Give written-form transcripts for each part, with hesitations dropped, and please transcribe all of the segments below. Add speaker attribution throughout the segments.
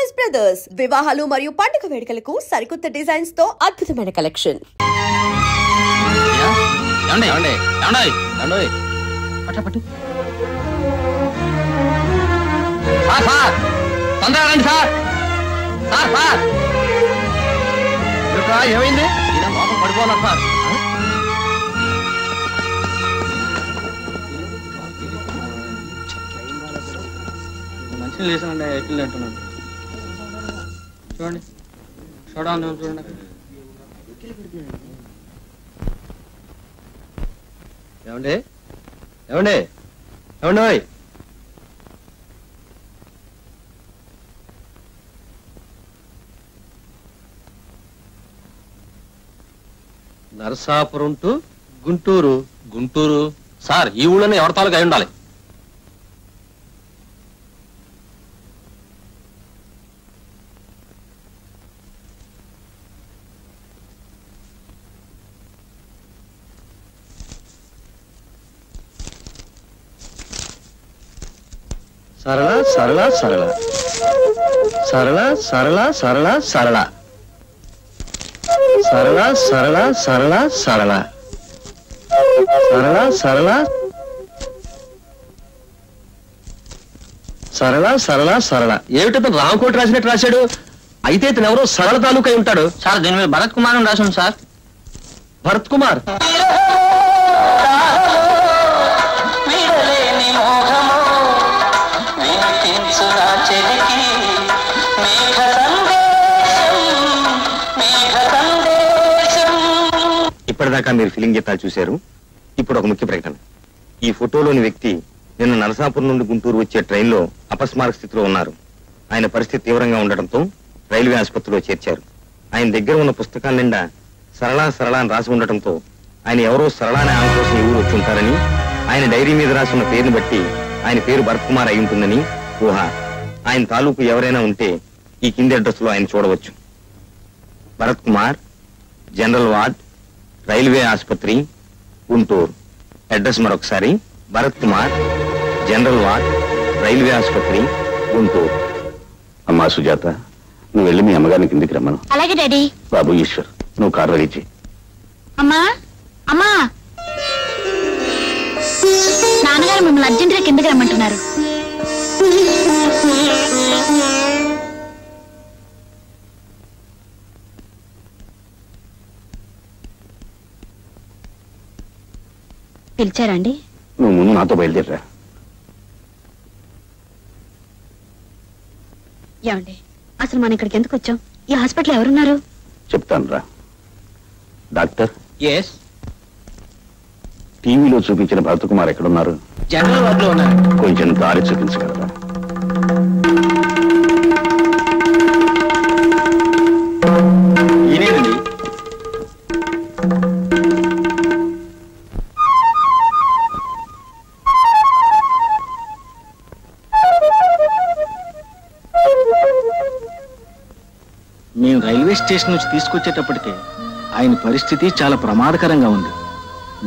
Speaker 1: Choice brothers వివాహాలు మరియు పండుగ వేడుకలకు సరికొత్త డిజైన్స్ తో అద్భుతమైన కలెక్షన్.
Speaker 2: ఏమైంది? పడిపోవాలా సార్? మంచిగా లేసానండి, ఎక్కిల్ అంటున్నాను. చూడండి, చూడండి. ఏమండి ఏమండి ఏమండి నరసాపురం టు గుంటూరు. గుంటూరు సార్, ఈ ఊళ్ళోనే ఎవరి తాలూకు అయి ఉండాలి. సరళ సరళ సరళ సరళ సరళ సరళ సరళ సరళ సరళ సరళ సరళ సరళ సరళ సరళ సరళ సరళ. ఏమిటో రామకోటి రాసినట్టు రాశాడు. అయితే ఇతను ఎవరో సరళ తాలూకా అయి ఉంటాడు. సార్, దీని మీద భరత్ కుమార్ అని రాశాం సార్. భరత్ కుమార్? ఇప్పటిదాకా మీరు ఫిలిం గీతాలు చూశారు. ఇప్పుడు ఒక ముఖ్య ప్రకటన. ఈ ఫోటోలోని వ్యక్తి నిన్న నరసాపురం నుండి గుంటూరు వచ్చే ట్రైన్లో అపస్మారక స్థితిలో ఉన్నారు. ఆయన పరిస్థితి తీవ్రంగా ఉండటంతో రైల్వే ఆసుపత్రిలో చేర్చారు. ఆయన దగ్గర ఉన్న పుస్తకాల నిండా సరళా సరళ అని రాసి ఉండటంతో ఆయన ఎవరో సరళ అనే ఆమె కోసం ఊరు వచ్చి ఉంటారని, ఆయన డైరీ మీద రాసి ఉన్న పేరుని బట్టి ఆయన పేరు భరత్ కుమార్ అయి ఉంటుందని ఊహ. ఆయన తాలూకు ఎవరైనా ఉంటే ఈ కింది అడ్రస్ లో ఆయన చూడవచ్చు. Bharat Kumar, general ward, railway ఆసుపత్రి, గుంటూరు. అడ్రస్ మరొకసారి: Bharat Kumar, general ward, railway ఆసుపత్రి, గుంటూరు.
Speaker 3: అమ్మా సుజాత, నువ్వు వెళ్ళి మీ అమ్మగారిని కిందికి రమ్మను.
Speaker 4: అలాగే డాడీ.
Speaker 3: బాబు ఈశ్వర్, నువ్వు కారు రెడీ చేయి.
Speaker 4: అమ్మా అమ్మా, నాన్నగారు మిమ్మల్ని అర్జెంటుగా కిందకి రమ్మంటున్నారు. పిలిచారండి?
Speaker 3: నువ్వు ముందు నాతో బయలుదేరరా.
Speaker 4: ఏమండి, అసలు మనం ఇక్కడికి ఎందుకు వచ్చాం? ఈ హాస్పిటల్ ఎవరున్నారు?
Speaker 3: చెప్తాను రా. Doctor,
Speaker 2: yes.
Speaker 3: టీవీలో చూపించిన భరత్ కుమార్ ఎక్కడున్నారు?
Speaker 2: జనరల్ వార్డులో ఉన్నారు.
Speaker 3: కొంచెం దారి చూపించగలరా?
Speaker 2: ఏనేదండి? మేము రైల్వే స్టేషన్ నుంచి తీసుకొచ్చేటప్పటికే ఆయన పరిస్థితి చాలా ప్రమాదకరంగా ఉంది.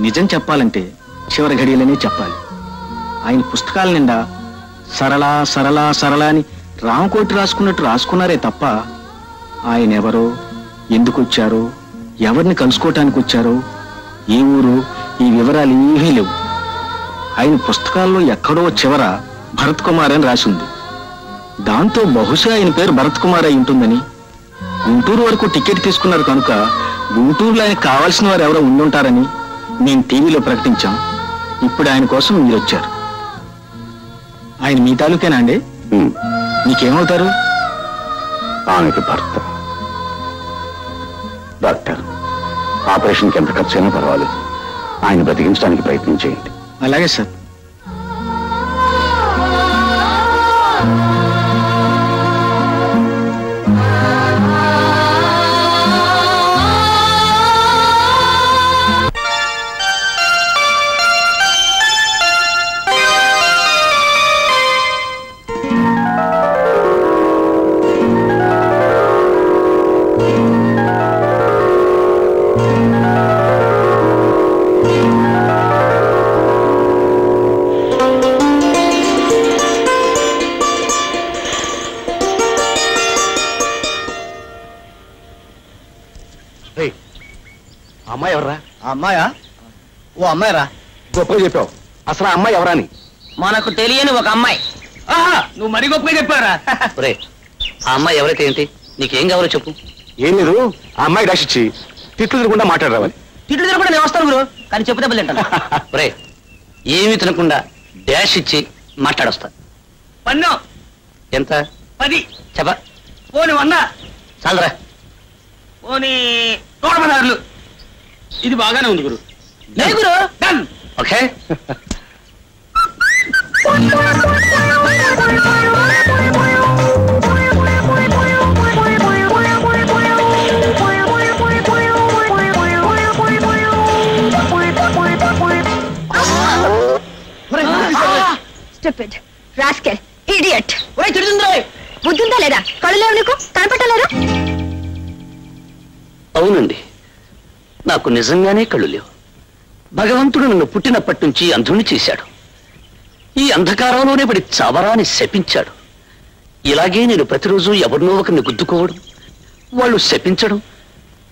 Speaker 2: నిజం చెప్పాలంటే చివరి ఘడియలనే చెప్పాలి. ఆయన పుస్తకాల నిండా సరళ సరళ సరళ అని రామకోటి రాసుకున్నట్టు రాసుకున్నారే తప్ప ఆయన ఎవరో, ఎందుకు వచ్చారో, ఎవరిని కలుసుకోవటానికి వచ్చారో, ఏ ఊరు, ఈ వివరాలు ఏమీ లేవు. ఆయన పుస్తకాల్లో ఎక్కడో చివర భరత్ కుమార్ అని రాసి ఉంది. దాంతో బహుశా ఆయన పేరు భరత్ కుమార్ అయి ఉంటుందని, గుంటూరు వరకు టికెట్ తీసుకున్నారు కనుక గుంటూరులో ఆయనకు కావాల్సిన వారు ఎవరో ఉండుంటారని మేము టీవీలో ప్రకటించాం. ఇప్పుడు ఆయన కోసం మీరు వచ్చారు. ఆయన మీ తాలూకేనా అండి? మీకేమవుతారు?
Speaker 3: ఆమెకి భర్త. డాక్టర్, ఆపరేషన్కి ఎంత ఖర్చు అయినా పర్వాలేదు, ఆయన బ్రతికించడానికి ప్రయత్నం చేయండి.
Speaker 2: అలాగే సార్.
Speaker 3: అమ్మాయి ఎవరా?
Speaker 2: అమ్మాయా? ఓ అమ్మాయిరా.
Speaker 3: గొప్పగా చెప్పావు. అసలు ఆ అమ్మాయి ఎవరా అని?
Speaker 5: మనకు తెలియని ఒక అమ్మాయి.
Speaker 2: నువ్వు మరీ గొప్పగా చెప్పారా?
Speaker 5: ఆ అమ్మాయి ఎవరైతే ఏంటి, నీకేం కావాలో చెప్పు.
Speaker 3: ఏం లేదు, ఆ అమ్మాయి డాష్ ఇచ్చి తిట్లు తినకుండా మాట్లాడరావాలి.
Speaker 5: తిట్లు తినకుండా నేను వస్తాను గురు, కానీ చెప్పు దెబ్బలు తింటాను. ఒరే, ఏమీ తినకుండా డాష్ ఇచ్చి మాట్లాడొస్తా.
Speaker 2: పన్ను
Speaker 5: ఎంత?
Speaker 2: 10.
Speaker 5: చెప్ప.
Speaker 2: పోనీ 100.
Speaker 5: చాలరా.
Speaker 2: పోనీ 116. ఇది బాగానే ఉంది గురు.
Speaker 5: గురు
Speaker 2: done.
Speaker 5: Okay.
Speaker 4: Stupid, rascal, idiot.
Speaker 5: తిడుతుందిరా.
Speaker 4: బుద్ధుందా లేదా? కళ్ళు లేవు నీకు? కనపట్టలేరు?
Speaker 5: అవునండి, నాకు నిజంగానే కళ్ళు లేవు. భగవంతుడు నన్ను పుట్టినప్పటి నుంచి అంధుణ్ణి చేశాడు. ఈ అంధకారంలోనే పడి చావరాని శపించాడు. ఇలాగే నేను ప్రతిరోజు ఎవరినో ఒకరిని గుద్దుకోవడం, వాళ్ళు శపించడం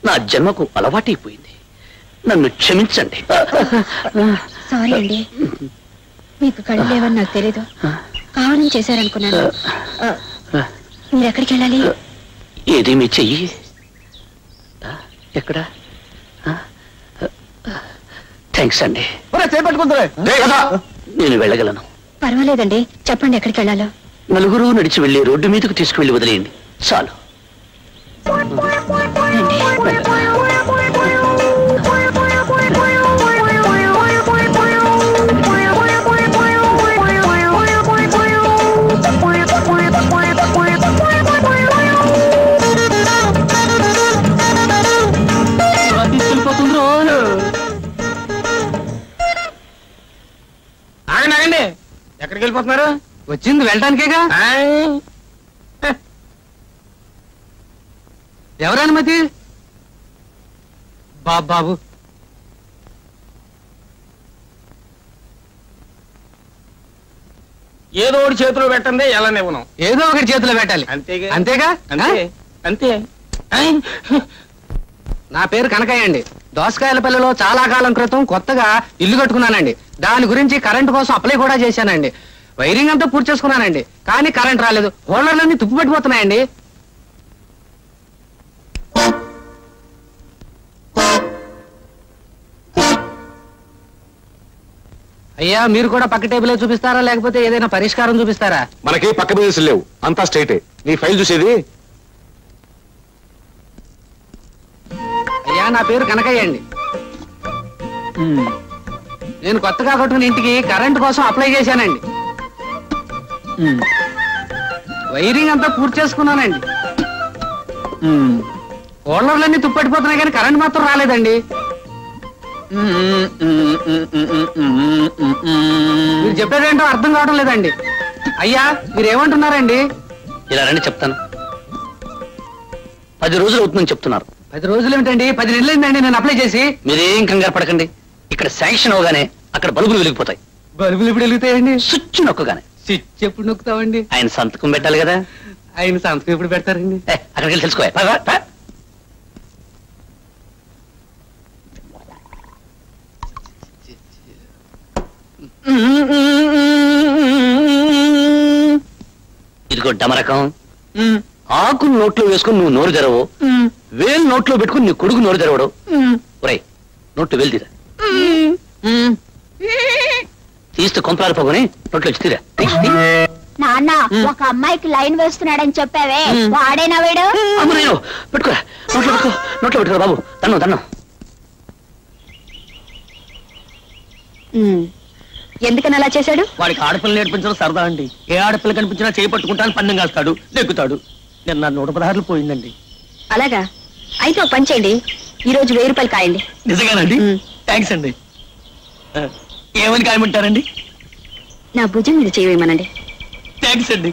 Speaker 5: నా జన్మకు అలవాటైపోయింది. నన్ను క్షమించండి.
Speaker 4: సారీ అండి, మీకు కళ్ళు లేవని నాకు తెలీదు. కావాలని చేశారనుకున్నాను. మీరు ఎక్కడికి వెళ్ళాలి?
Speaker 5: ఏది మీ చెయ్యి? ఎక్కడ? థ్యాంక్స్ అండి. నేను వెళ్ళగలను.
Speaker 4: పర్వాలేదండి, చెప్పండి ఎక్కడికి వెళ్ళాలో.
Speaker 5: నలుగురు నడిచి వెళ్ళి రోడ్డు మీదకు తీసుకువెళ్ళి వదిలేయండి, చాలు.
Speaker 2: ఆగండి. ఎక్కడికి వెళ్ళిపోతున్నారు?
Speaker 5: వచ్చింది వెళ్ళటానికేగా. ఎవరనుమతి? బాబు
Speaker 2: ఏదో ఒకటి చేతిలో పెట్టండి, ఎలా నివ్వను.
Speaker 5: ఏదో ఒకటి చేతిలో పెట్టాలి.
Speaker 2: అంతేగా?
Speaker 5: అంతేగా?
Speaker 2: అంతే.
Speaker 5: నా పేరు కనకయ్య అండి. దోసకాయలపల్లిలో చాలా కాలం క్రితం కొత్తగా ఇల్లు కట్టుకున్నానండి. దాని గురించి కరెంటు కోసం అప్లై కూడా చేశానండి. వైరింగ్ అంతా పూర్తి చేసుకున్నానండి, కానీ కరెంట్ రాలేదు. హోల్డర్లన్నీ తుప్పు పెట్టిపోతున్నాయండి. అయ్యా, మీరు కూడా పక్క టేబులే చూపిస్తారా, లేకపోతే ఏదైనా పరిష్కారం చూపిస్తారా?
Speaker 3: మనకి పక్క బిజినెస్ లేవు, అంతా స్ట్రైటే. నీ ఫైల్ చూసేది.
Speaker 5: అయ్యా, నా పేరు కనకయ్య అండి. నేను కొత్తగా కట్టుకున్న ఇంటికి కరెంటు కోసం అప్లై చేశానండి. వైరింగ్ అంతా పూర్తి చేసుకున్నానండి. హోల్డర్లన్నీ తుప్పట్టిపోతున్నాయి, కానీ కరెంట్ మాత్రం రాలేదండి. మీరు చెప్పేదేంటో అర్థం కావడం లేదండి. అయ్యా, మీరేమంటున్నారండి? ఇలా రండి చెప్తాను. 10 రోజులు అవుతుందని చెప్తున్నారు. 10 రోజులు ఏమిటండి? 10 నెలలు అయిందండి నేను అప్లై చేసి. మీరేం కంగారు పడకండి. ఇక్కడ శాంక్షన్ అవగానే అక్కడ బల్బులు వెలిగిపోతాయి. బల్బులు ఎప్పుడు వెలుగుతాయండి? స్విచ్ నొక్కగానే. స్విచ్ ఎప్పుడు నొక్కుతామండి? ఆయన సంతకం పెట్టాలి కదా. ఆయన సంతకం ఎప్పుడు పెడతారండి? అక్కడికి వెళ్ళి తెలుసుకో. ఇదిగో డమరకం. ఆకు నోట్లో వేసుకుని నువ్వు నోరు తెరవు, వేలు నోట్లో పెట్టుకుని నీ కొడుకు నోరు తెరవడు. ఒరేయ్, నోట్లో వేలు తీరా. తీస్తే కొంపలాలు పోగుని నోట్లో వచ్చి తీరా.
Speaker 4: నాన్న, ఒక అమ్మాయికి లైన్ వేస్తున్నాడని చెప్పావే, వాడేనా వీడు?
Speaker 5: నేను పెట్టుకోరా, నోట్లో పెట్టుకోరా బాబు. తన్ను
Speaker 4: ఎందుకని అలా చేశాడు?
Speaker 2: వాడికి ఆడపిల్ల నేర్పించడం సరదా అండి. ఏ ఆడపిల్ల కనిపించినా చేయి పట్టుకుంటాను, పందెం కాస్తాడు, నెక్కుతాడు. నిన్న 116 పోయిందండి.
Speaker 4: అలాగా? అయితే ఒక పని చేయండి, ఈ రోజు 1000 రూపాయలు కాయండి.
Speaker 2: నిజంగానండి? థ్యాంక్స్ అండి. ఏమని కాయమంటారండి?
Speaker 4: నా భుజం మీద చేయమనండి.
Speaker 2: థ్యాంక్స్ అండి.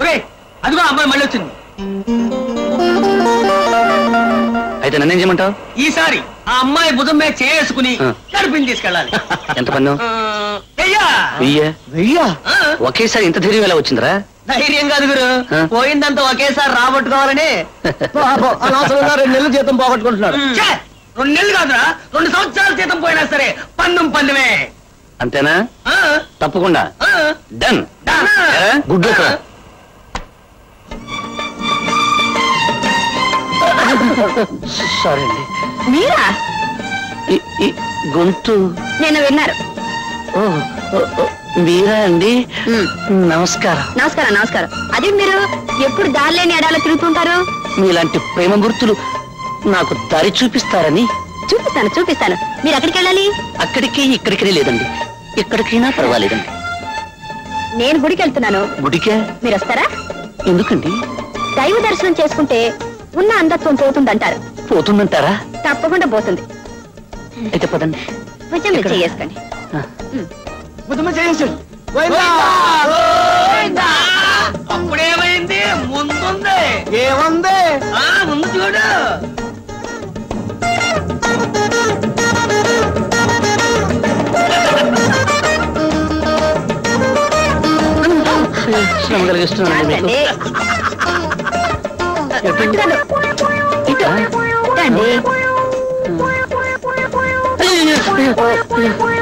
Speaker 2: ఒరే, అదిగో అమ్మాయి మళ్ళీ వచ్చింది.
Speaker 5: అయితే నన్నేం చేయమంటావు?
Speaker 2: ఈసారి ఆ అమ్మాయి భుజం మీద చేసుకుని కడుపుని తీసుకెళ్ళాలి.
Speaker 5: ఎంత పన్ను? 1000. ఒకేసారి ఇంత ధైర్యం ఎలా వచ్చిందిరా?
Speaker 6: ధైర్యం కాదు గురు, పోయిందంతా ఒకేసారి రాబట్టుకోవాలని.
Speaker 2: 2 నెలల జీతం పోగొట్టుకుంటున్నాడు.
Speaker 6: 2 నెలలు కాదురా, 2 సంవత్సరాల జీతం పోయినా సరే పన్నుం పన్నుమే.
Speaker 5: అంతేనా? తప్పకుండా. డన్. Good luck. సారీ అండి.
Speaker 4: మీరా?
Speaker 5: గొంతు
Speaker 4: నేను విన్నారు.
Speaker 5: మీరా అండి? నమస్కారం.
Speaker 4: నమస్కారం నమస్కారం. అదే మీరు ఎప్పుడు దారిలేని ఎడాలో తిరుగుతుంటారు?
Speaker 5: మీలాంటి ప్రేమ గుర్తులు నాకు దారి చూపిస్తారని.
Speaker 4: చూపిస్తాను చూపిస్తాను. మీరు ఎక్కడికి వెళ్ళాలి?
Speaker 5: అక్కడికి ఇక్కడికి లేదండి, ఎక్కడికైనా పర్వాలేదండి.
Speaker 4: నేను గుడికి వెళ్తున్నాను.
Speaker 5: గుడికే?
Speaker 4: మీరు వస్తారా?
Speaker 5: ఎందుకండి?
Speaker 4: దైవ దర్శనం చేసుకుంటే ఉన్న అంధత్వం పోతుందంటారు.
Speaker 5: పోతుందంటారా?
Speaker 4: తప్పకుండా పోతుంది.
Speaker 5: అయితే పదండి.
Speaker 4: కొంచెం మీరు చేసుకోండి.
Speaker 6: అప్పుడేమైంది? ముందుంది.
Speaker 2: ఏముంది?
Speaker 6: ముందు చూడు.
Speaker 5: శ్రమ కలిగిస్తున్నానండి మీకు.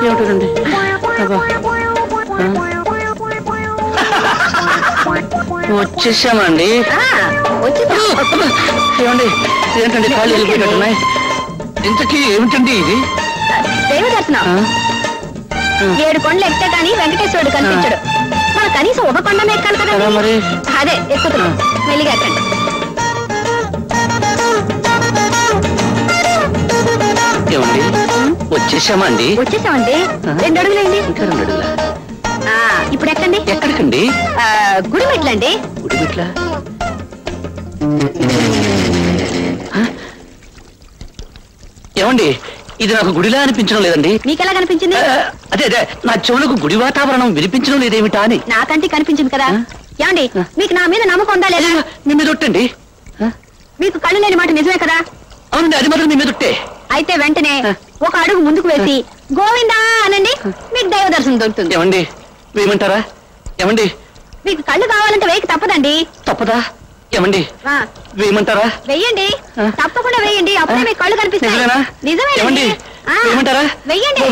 Speaker 5: ఏమిటండి? వచ్చేసామండి. ఏమండి ఏంటండి కాళ్ళు వెళ్ళిపోయినట్టున్నాయి? ఇంతకీ ఏమిటండి ఇది?
Speaker 4: దైవ దర్శనం. 7 కొండలు ఎక్కితే కానీ వెంకటేశ్వరుడు కనిపించడు. మన కనీసం ఒక కొండ ఎక్కాలి కదా
Speaker 5: మరి.
Speaker 4: అదే ఎక్కుతున్నాం. మెల్లిగా ఎక్కండి.
Speaker 5: ఏమండి వచ్చేసామండి?
Speaker 4: వచ్చేసామండి. 2 అడుగులండి.
Speaker 5: ఇంకా 2 అడుగులా?
Speaker 4: ఇప్పుడు ఎక్కండి.
Speaker 5: ఎక్కడికండి?
Speaker 4: గుడి మెట్లండి.
Speaker 5: గుడి మెట్ల? ఏమండి ఇది నాకు గుడిలా అనిపించడం లేదండి.
Speaker 4: మీకెలా కనిపించింది?
Speaker 5: అదే అదే నా చెవులకు గుడి వాతావరణం వినిపించడం లేదేమిటా అని.
Speaker 4: నాకంటే కనిపించింది కదా. ఏమండి మీకు నా మీద నమ్మకం ఉందా లేదా?
Speaker 5: మీ మీద ఒట్టండి.
Speaker 4: మీకు కళ్ళు లేని మాట నిజమే కదా?
Speaker 5: అవునండి, అది మాత్రం మీ మీద ఒట్టే.
Speaker 4: అయితే వెంటనే 1 అడుగు ముందుకు వేసి గోవిందా అనండి, మీకు దైవ దర్శనం దొరుకుతుంది.
Speaker 5: ఏమండి వేయమంటారా? ఏమండి
Speaker 4: మీకు కళ్ళు కావాలంటే వేయక తప్పదండి.
Speaker 5: తప్పదా? ఏమండి వేయమంటారా?
Speaker 4: వెయ్యండి, తప్పకుండా వెయ్యండి. అప్పుడే మీకు కళ్ళు కనిపిస్తాయి. నిజమే.
Speaker 5: వేయమంటారా?
Speaker 4: వెయ్యండి.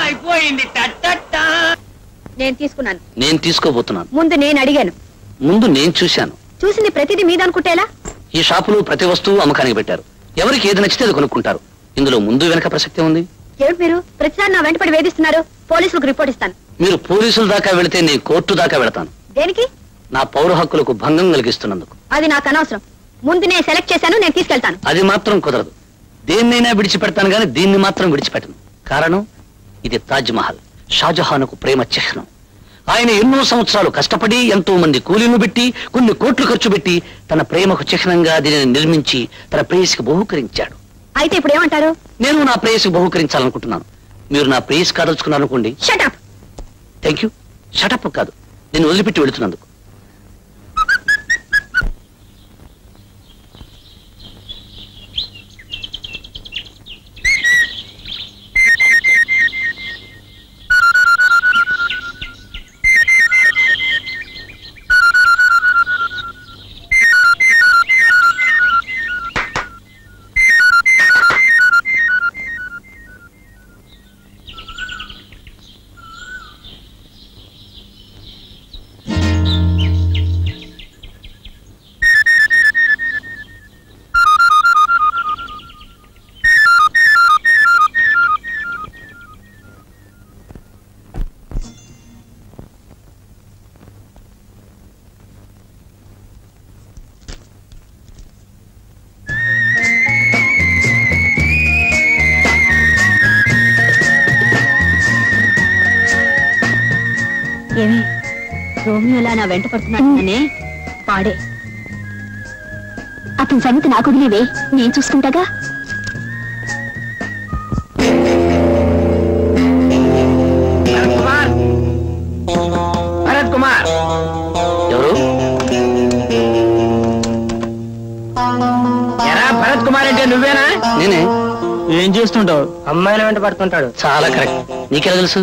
Speaker 6: అయిపోయింది.
Speaker 4: నేను తీసుకున్నాను.
Speaker 5: నేను తీసుకోబోతున్నాను.
Speaker 4: ముందు నేను అడిగాను.
Speaker 5: ముందు నేను చూశాను.
Speaker 4: చూసింది ప్రతిదీ మీద అనుకుంటేలా?
Speaker 5: ఈ షాపులో ప్రతి వస్తువు అమ్మకానికి పెట్టారు. ఎవరికి ఏది నచ్చితే అది కొనుక్కుంటారు. ఇందులో ముందు వెనక ప్రసక్తి ఉంది.
Speaker 4: ఏమిటి మీరు ప్రతిసారి నా వెంటపడి వేధిస్తున్నారు? పోలీసులకు రిపోర్ట్ ఇస్తాను.
Speaker 5: మీరు పోలీసుల దాకా వెళితే నేను కోర్టు దాకా వెళతాను.
Speaker 4: దేనికి?
Speaker 5: నా పౌర హక్కులకు భంగం కలిగిస్తున్నందుకు.
Speaker 4: అది నాకు అనవసరం. ముందు నేను సెలెక్ట్ చేశాను, నేను తీసుకెళ్తాను.
Speaker 5: అది మాత్రం కుదరదు. దేన్నైనా విడిచిపెడతాను గాని దీన్ని మాత్రం విడిచిపెట్టను. కారణం ఇది తాజ్ మహల్, షాజహాన్కు ప్రేమ చిహ్నం. ఆయన ఎన్నో సంవత్సరాలు కష్టపడి ఎంతో మంది కూలీలు పెట్టి కొన్ని కోట్లు ఖర్చు పెట్టి తన ప్రేమకు చిహ్నంగా దీనిని నిర్మించి తన ప్రేయసికి బహుకరించాడు.
Speaker 4: అయితే ఇప్పుడు ఏమంటారు?
Speaker 5: నేను నా ప్రేయసికి బహుకరించాలనుకుంటున్నాను. మీరు నా ప్రేయసి కాదలుచుకున్నారు అనుకోండి.
Speaker 4: షటప్.
Speaker 5: Thank you. షటప్ కాదు, నేను వదిలిపెట్టి వెళుతున్నందుకు.
Speaker 4: ఏమి రోమియోలా నా వెంట పడుతున్నానే? వాడే. అతని సంగతి నాకు వదిలేవే, నేను చూసుకుంటాగా.
Speaker 6: భరత్ కుమార్.
Speaker 5: ఎవరు?
Speaker 6: ఎరా భరత్ కుమార్ అంటే నువ్వేనా?
Speaker 5: నేనే.
Speaker 2: ఏం చేస్తుంటావు?
Speaker 6: అమ్మాయిల వెంట పడుతుంటాడు.
Speaker 5: చాలా కరెక్ట్. నీకెలా తెలుసు?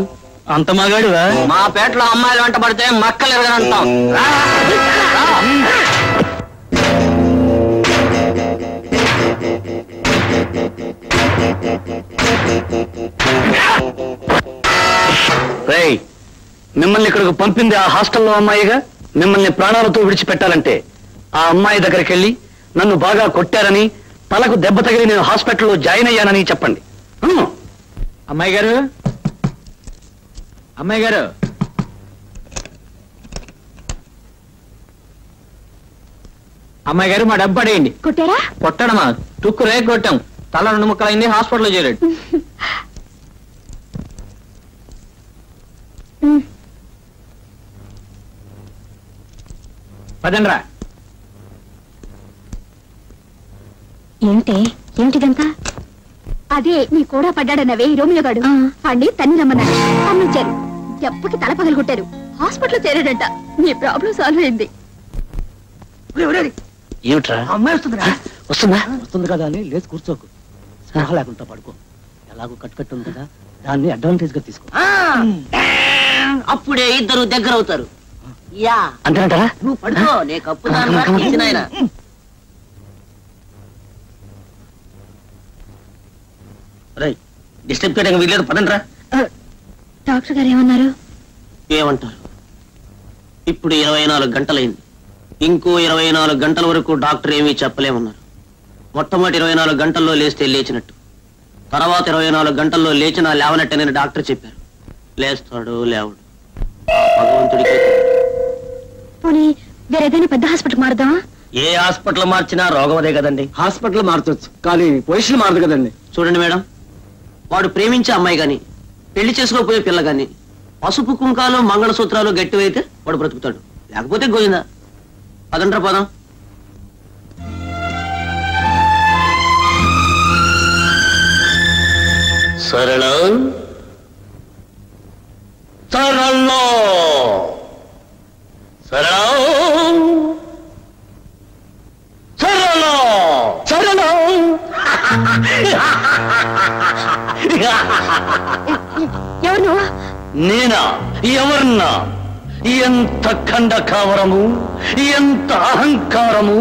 Speaker 2: అంత మగాడివా?
Speaker 6: మా పేటలో అమ్మాయిల వెంట పడితే మక్కలు ఎరగనంటాం.
Speaker 5: రేయ్, మిమ్మల్ని ఇక్కడికి పంపింది ఆ హాస్టల్లో అమ్మాయిగా. మిమ్మల్ని ప్రాణాలతో విడిచిపెట్టాలంటే ఆ అమ్మాయి దగ్గరికి వెళ్ళి నన్ను బాగా కొట్టారని, తలకు దెబ్బ తగిలి నేను హాస్పిటల్లో జాయిన్ అయ్యానని చెప్పండి.
Speaker 2: అమ్మాయి గారు, అమ్మాయి గారు, అమ్మాయి గారు, మా డబ్బు పడేయండి.
Speaker 4: కొట్టారా?
Speaker 2: కొట్టడమా? తుక్కు రేగ కొట్టాం. తల 2 ముక్కలైంది. హాస్పిటల్లో చేరాడు. పదండ్రా.
Speaker 4: ఏమిటిదంతా? అదే నీ కూడా పడ్డాడన్నవే రోమియోగాడు. వాడిని తన్ని రమ్మన్నాడు. పంపించారు. దెబ్బకి తల పగలగొట్టారు. హాస్పిటల్ చేరాడంట. నీ ప్రాబ్లం సాల్వ్ అయింది.
Speaker 5: ఏమిట్రా?
Speaker 6: అమ్మాయి వస్తుందిరా.
Speaker 5: వస్తుందా?
Speaker 7: వస్తుంది కదా అని లేచి కూర్చోకు. స్పృహ లేకుండా పడుకో. ఎలాగో కట్టు ఉంది కదా, దాన్ని అడ్వాంటేజ్ గా తీసుకో.
Speaker 6: అప్పుడే ఇద్దరు దగ్గర అవుతారు. యా,
Speaker 5: అంతేనంటారా?
Speaker 6: నువ్వు పడుకో. నే కప్పు నాయన. డిస్టర్బ్ చేయడానికి వీల్లేదు. పదండ్రా.
Speaker 4: డాక్టర్ గారు ఏమన్నారు?
Speaker 6: ఏమంటారు? ఇప్పుడు 24 గంటలైంది. ఇంకో 24 గంటల వరకు డాక్టర్ ఏమీ చెప్పలేమన్నారు. మొట్టమొదటి 24 గంటల్లో లేస్తే లేచినట్టు, తర్వాత 24 గంటల్లో లేచినా లేవనట్టేనని డాక్టర్ చెప్పారు. లేస్తాడు లేవడు, భగవంతుడికి.
Speaker 4: పోనీ వేరేదైనా పెద్ద హాస్పిటల్ మారుదామా?
Speaker 6: ఏ హాస్పిటల్ మార్చినా రోగం అదే కదండి.
Speaker 7: హాస్పిటల్ మార్చొచ్చు, కానీ పొజిషన్ మారదు కదండి.
Speaker 6: చూడండి మేడం, వాడు ప్రేమించే అమ్మాయి గాని, పెళ్లి చేసుకోపోయే పిల్ల గాని, పసుపు కుంకాలు మంగళసూత్రాలు గట్టివైతే వాడు బ్రతుకుతాడు, లేకపోతే గోయిందా. పదండ్రా పదం.
Speaker 5: సరళ సరళ సరళ సరళ సరళ.
Speaker 4: ఎవరు నువ్వు?
Speaker 5: నేనా? ఎవర్నా? ఎంత ఖండకావరము, ఎంత అహంకారము!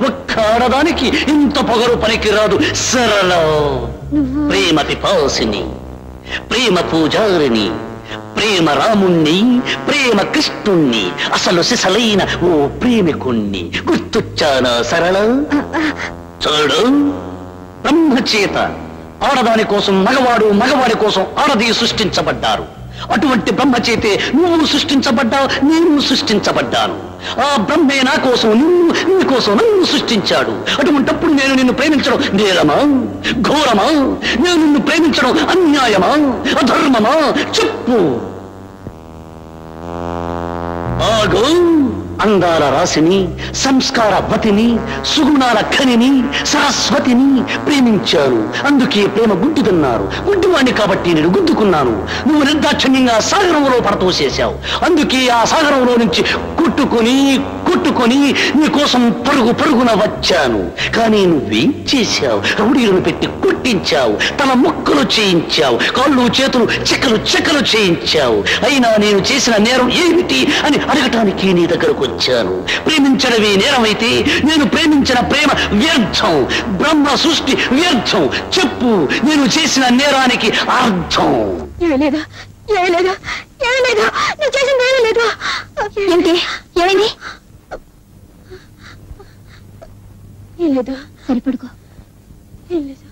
Speaker 5: ఒక్క ఆడదానికి ఇంత పొగరు పనికిరాదు. సరళ ప్రేమ పిపాసిని, ప్రేమ పూజారిని, ప్రేమ రాముణ్ణి, ప్రేమ కృష్ణుణ్ణి, అసలు సిసలైన ఓ ప్రేమికుణ్ణి. గుర్తొచ్చానా సరళ? చూడు, బ్రహ్మచేత ఆడదాని కోసం మగవాడు, మగవాడి కోసం ఆడది సృష్టించబడ్డారు. అటువంటి బ్రహ్మచేతే నువ్వు సృష్టించబడ్డావు, నేను సృష్టించబడ్డాను. ఆ బ్రహ్మే నా కోసం నిన్ను, నీ కోసం నన్ను సృష్టించాడు. అటువంటప్పుడు నేను నిన్ను ప్రేమించడం నేరమా, ఘోరమా? నేను నిన్ను ప్రేమించడం అన్యాయమా, అధర్మమా? చెప్పు. ఆగు. అందాల రాశిని, సంస్కార వతిని, సుగుణాల ఖనిని, సరస్వతిని ప్రేమించాను. అందుకే ప్రేమ గుడ్డిదన్నారు. గుడ్డివాణ్ణి కాబట్టి నేను గుద్దుకున్నాను. నువ్వు నిర్దాక్షిణ్యంగా సాగరంలో పడతోసేశావు. అందుకే ఆ సాగరంలో నుంచి కొట్టుకొని నీ కోసం పరుగున వచ్చాను. కానీ నువ్వేం చేశావు? రౌడీలను పెట్టి కొట్టించావు, తల ముక్కలు చేయించావు, కాళ్ళు చేతులు చెక్కలు చేయించావు. అయినా నేను చేసిన నేరం ఏమిటి అని అడగటానికి నీ దగ్గరకు వచ్చాను. ప్రేమించడమే నేరమైతే నేను ప్రేమించిన ప్రేమ వ్యర్థం, బ్రహ్మ సృష్టి వ్యర్థం. చెప్పు, నేను చేసిన నేరానికి అర్థం.
Speaker 4: ఏమీ నువ్వు చేసింది ఏమీ లేదు. ఏమిటి? ఏమైంది? ఏం లేదు. సరిపడుకో. ఏం లేదు.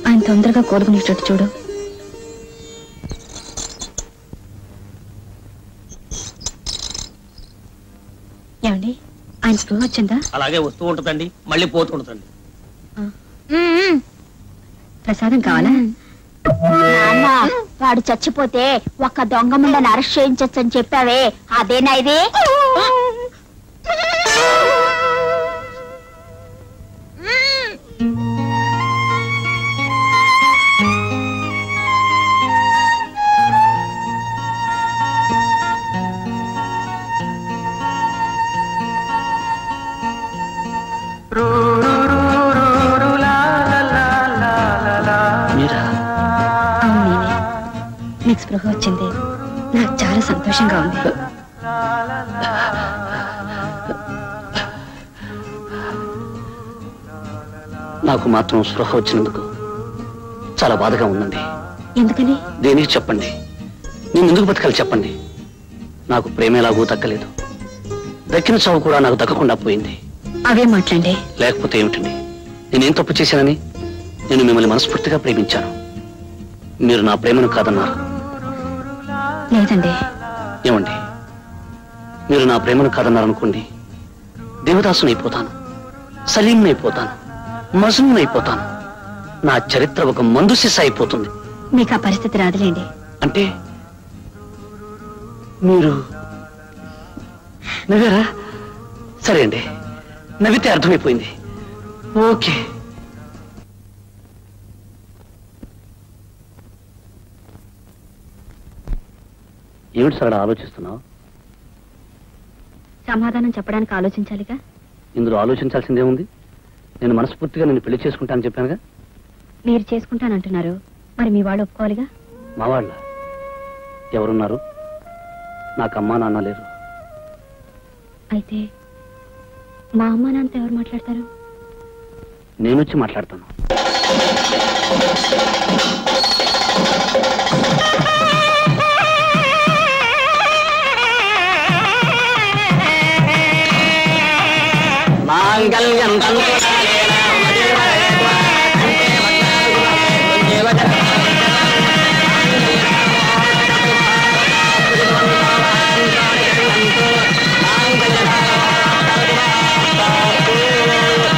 Speaker 4: ఆయన తొందరగా కోలుకునేటట్టు చూడు. ఏమండి, ఆయన స్పృహ వచ్చిందా?
Speaker 6: అలాగే వస్తూ ఉంటుందండి, మళ్ళీ పోతుంటుందండి.
Speaker 4: ప్రసాదం కావాలా? నాన్న, వాడు చచ్చిపోతే ఒక్క దొంగ ముండని అరెస్ట్ చేయించొచ్చని చెప్పావే, అదేనా ఇది? మీకు స్పృహ వచ్చింది, నాకు చాలా సంతోషంగా ఉంది.
Speaker 5: నాకు మాత్రం స్పృహ వచ్చినందుకు చాలా బాధగా ఉందండి.
Speaker 4: ఎందుకని?
Speaker 5: దేనికి చెప్పండి, నేను ఎందుకు బతకాలి చెప్పండి. నాకు ప్రేమ ఎలాగూ దక్కలేదు, దక్కిన చావు కూడా నాకు దక్కకుండా పోయింది.
Speaker 4: అవే మాట్లాడండి.
Speaker 5: లేకపోతే ఏమిటండి, నేనేం తప్పు చేశానని? నేను మిమ్మల్ని మనస్ఫూర్తిగా ప్రేమించాను, మీరు నా ప్రేమను కాదన్నారు.
Speaker 4: లేదండి.
Speaker 5: ఏమండి, మీరు నా ప్రేమను కాదన్నారనుకోండి, దేవదాసునైపోతాను, సలీంనైపోతాను, మజ్నూనైపోతాను. నా చరిత్ర ఒక మందు సిస అయిపోతుంది.
Speaker 4: మీకు ఆ పరిస్థితి రాదులేండి.
Speaker 5: అంటే మీరు నవ్వారా? సరే అండి, నవ్వితే అర్థమైపోయింది. ఓకే. ఏమిటి సార్ ఆలోచిస్తున్నావు?
Speaker 4: సమాధానం చెప్పడానికి ఆలోచించాలిగా.
Speaker 5: ఇందులో ఆలోచించాల్సిందే ఉంది. నేను మనస్ఫూర్తిగా నిన్ను పెళ్లి చేసుకుంటానని చెప్పానుగా.
Speaker 4: మీరు చేసుకుంటానంటున్నారు, మరి మీ వాళ్ళు ఒప్పుకోవాలిగా.
Speaker 5: మా వాళ్ళ ఎవరున్నారు? నాకు అమ్మా నాన్న లేరు.
Speaker 4: అయితే మా అమ్మ నాన్నతో ఎవరు మాట్లాడతారు?
Speaker 5: నేను వచ్చి మాట్లాడతాను.
Speaker 6: మాంగళ్యం తంతునాలే